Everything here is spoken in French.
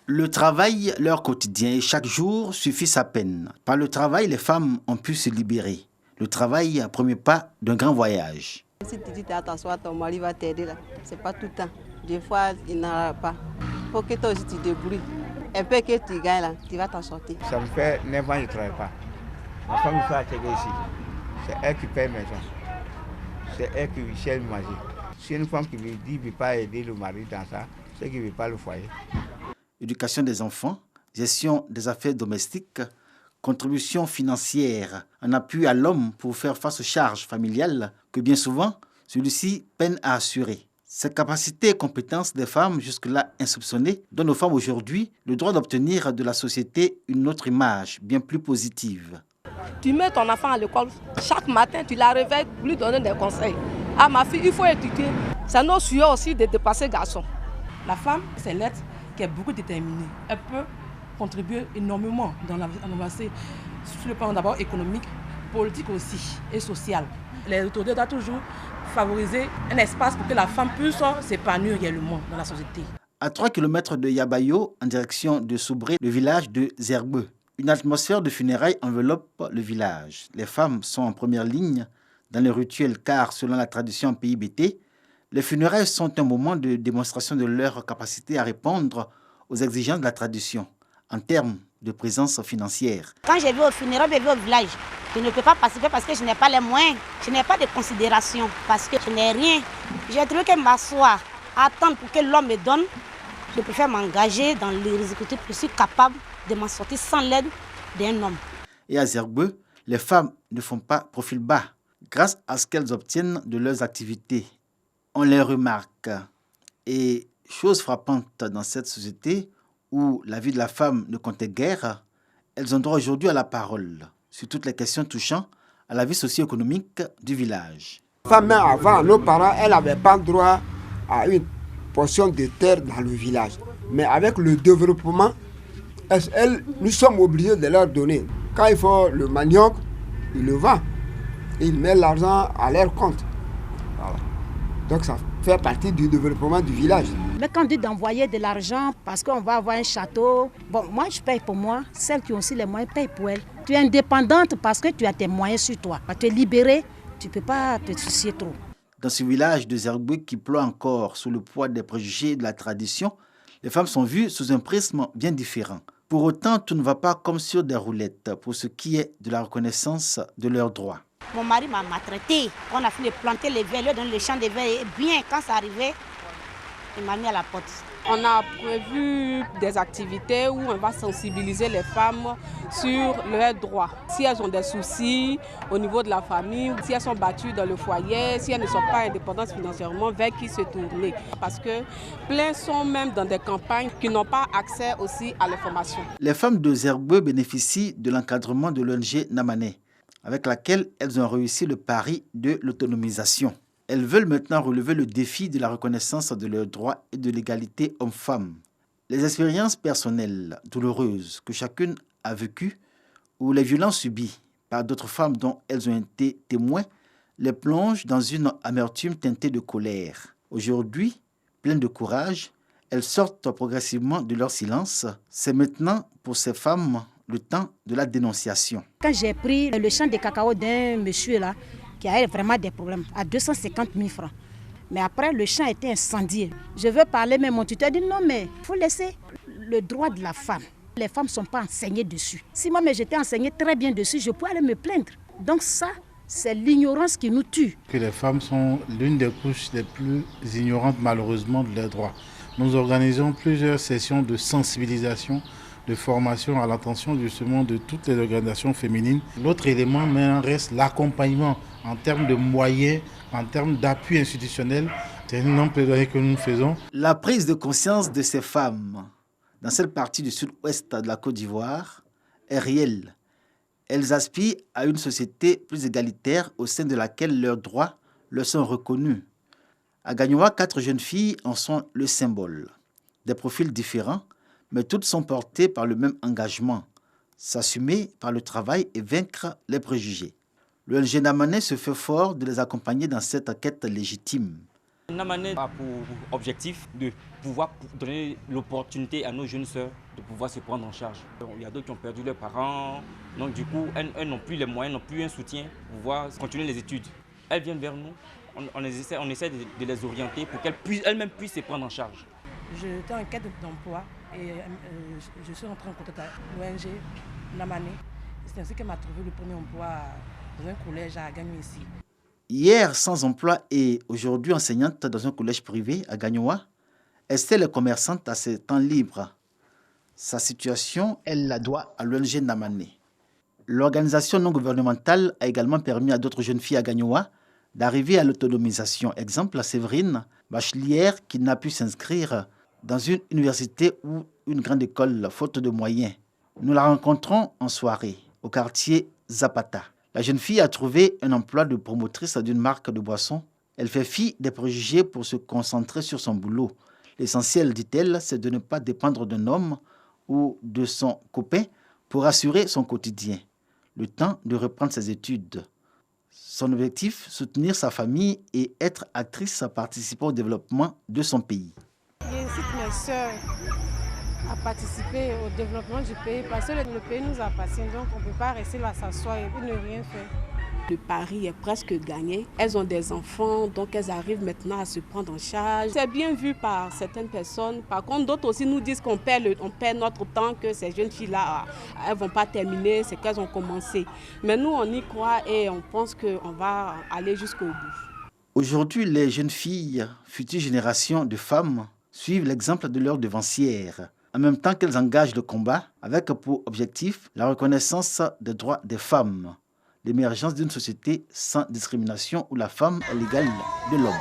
Le travail, leur quotidien, et chaque jour suffit sa peine. Par le travail, les femmes ont pu se libérer. Le travail, premier pas d'un grand voyage. Si tu dis à t'asseoir, ton mari va t'aider là. C'est pas tout le temps. Des fois, il n'en a pas. Il faut que toi aussi tu te débrouilles. Un peu que tu gagnes là, tu vas t'en sortir. Ça me fait 9 ans que je ne travaille pas. Ma femme me fait attirer ici. C'est elle qui paye mes gens. C'est elle qui cherche le manger. Si une femme qui me dit qu'il ne veut pas aider le mari dans ça, c'est qu'il ne veut pas le foyer. Éducation des enfants, gestion des affaires domestiques, contribution financière, en appui à l'homme pour faire face aux charges familiales que bien souvent, celui-ci peine à assurer. Ces capacités et compétences des femmes jusque-là insoupçonnées donnent aux femmes aujourd'hui le droit d'obtenir de la société une autre image bien plus positive. Tu mets ton enfant à l'école, chaque matin tu la réveilles pour lui donner des conseils. Ah ma fille, il faut éduquer. C'est notre souhait aussi de dépasser garçon. La femme, c'est l'être qui est beaucoup déterminée. Elle peut contribuer énormément dans l'avancée sur le plan d'abord économique, politique aussi et social. Les autorités doivent toujours favoriser un espace pour que la femme puisse s'épanouir réellement dans la société. À 3 km de Yabayo, en direction de Soubré, le village de Zerbeu, une atmosphère de funérailles enveloppe le village. Les femmes sont en première ligne dans les rituels car, selon la tradition en pays BT, les funérailles sont un moment de démonstration de leur capacité à répondre aux exigences de la tradition en termes de présence financière. Quand je vais au funérailles, je vais au village. Je ne peux pas participer parce que je n'ai pas les moyens, je n'ai pas de considération, parce que je n'ai rien. J'ai trouvé que m'asseoir, attendre pour que l'homme me donne, je préfère m'engager dans les exécutifs. Je suis capable de m'en sortir sans l'aide d'un homme. Et à Zerbeu, les femmes ne font pas profil bas grâce à ce qu'elles obtiennent de leurs activités. On les remarque. Et chose frappante dans cette société où la vie de la femme ne comptait guère, elles ont droit aujourd'hui à la parole sur toutes les questions touchant à la vie socio-économique du village. Même avant, nos parents, elles n'avaient pas droit à une portion de terre dans le village. Mais avec le développement, nous sommes obligés de leur donner. Quand il faut le manioc, ils le vendent. Ils mettent l'argent à leur compte. Voilà. Donc ça fait partie du développement du village. Mais quand on dit d'envoyer de l'argent parce qu'on va avoir un château, bon, moi je paye pour moi, celles qui ont aussi les moyens payent pour elles. Tu es indépendante parce que tu as tes moyens sur toi. Tu es libérée, tu ne peux pas te soucier trop. Dans ce village de Zerbeu qui ploie encore sous le poids des préjugés de la tradition, les femmes sont vues sous un prisme bien différent. Pour autant, tout ne va pas comme sur des roulettes pour ce qui est de la reconnaissance de leurs droits. Mon mari m'a maltraité. On a fait planter les verres dans le champ des verres. Et bien, quand ça arrivait, il m'a mis à la porte. On a prévu des activités où on va sensibiliser les femmes sur leurs droits. Si elles ont des soucis au niveau de la famille, si elles sont battues dans le foyer, si elles ne sont pas indépendantes financièrement, vers qui se tourner. Parce que plein sont même dans des campagnes qui n'ont pas accès aussi à l'information. Les femmes de Zerbeu bénéficient de l'encadrement de l'ONG Namané, avec laquelle elles ont réussi le pari de l'autonomisation. Elles veulent maintenant relever le défi de la reconnaissance de leurs droits et de l'égalité homme-femme. Les expériences personnelles douloureuses que chacune a vécues ou les violences subies par d'autres femmes dont elles ont été témoins les plongent dans une amertume teintée de colère. Aujourd'hui, pleines de courage, elles sortent progressivement de leur silence. C'est maintenant pour ces femmes le temps de la dénonciation. Quand j'ai pris le champ de cacao d'un monsieur là, qui avait vraiment des problèmes, à 250 000 francs. Mais après, le champ a été incendié. Je veux parler, mais mon tuteur dit non, mais il faut laisser le droit de la femme. Les femmes ne sont pas enseignées dessus. Si moi, j'étais enseignée très bien dessus, je pourrais aller me plaindre. Donc ça, c'est l'ignorance qui nous tue. Que les femmes sont l'une des couches les plus ignorantes, malheureusement, de leurs droits. Nous organisons plusieurs sessions de sensibilisation, de formation à l'attention justement de toutes les organisations féminines. L'autre élément maintenant reste l'accompagnement en termes de moyens, en termes d'appui institutionnel. C'est un énorme plaidoyer que nous faisons. La prise de conscience de ces femmes dans cette partie du sud-ouest de la Côte d'Ivoire est réelle. Elles aspirent à une société plus égalitaire au sein de laquelle leurs droits leur sont reconnus. À Gagnoua, 4 jeunes filles en sont le symbole. Des profils différents, mais toutes sont portées par le même engagement, s'assumer par le travail et vaincre les préjugés. L'ONG Namané se fait fort de les accompagner dans cette quête légitime. Namané a pour objectif de pouvoir donner l'opportunité à nos jeunes sœurs de pouvoir se prendre en charge. Il y a d'autres qui ont perdu leurs parents, donc du coup, elles n'ont plus les moyens, n'ont plus un soutien pour pouvoir continuer les études. Elles viennent vers nous, on essaie de les orienter pour qu'elles-mêmes puissent se prendre en charge. J'étais en quête d'emploi et je suis rentrée en contact avec l'ONG Namané. C'est ainsi qu'elle m'a trouvé le premier emploi dans un collège à Gagno ici. Hier sans emploi et aujourd'hui enseignante dans un collège privé à Gagnoa, Estelle est commerçante à ses temps libres. Sa situation, elle la doit à l'ONG Namané. L'organisation non gouvernementale a également permis à d'autres jeunes filles à Gagnoa d'arriver à l'autonomisation. Exemple, Séverine, bachelière qui n'a pu s'inscrire dans une université ou une grande école faute de moyens. Nous la rencontrons en soirée au quartier Zapata. La jeune fille a trouvé un emploi de promotrice d'une marque de boissons. Elle fait fi des préjugés pour se concentrer sur son boulot. L'essentiel, dit-elle, c'est de ne pas dépendre d'un homme ou de son copain pour assurer son quotidien. Le temps de reprendre ses études. Son objectif, soutenir sa famille et être actrice participant au développement de son pays. J'incite mes sœurs à participer au développement du pays parce que le pays nous appartient, donc on ne peut pas rester là s'asseoir et ne rien faire. Le pari est presque gagné. Elles ont des enfants, donc elles arrivent maintenant à se prendre en charge. C'est bien vu par certaines personnes. Par contre, d'autres aussi nous disent qu'on perd notre temps, que ces jeunes filles-là, elles ne vont pas terminer ce qu'elles ont commencé. Mais nous, on y croit et on pense qu'on va aller jusqu'au bout. Aujourd'hui, les jeunes filles, futures générations de femmes, suivent l'exemple de leurs devancières, en même temps qu'elles engagent le combat avec pour objectif la reconnaissance des droits des femmes, l'émergence d'une société sans discrimination où la femme est l'égale de l'homme.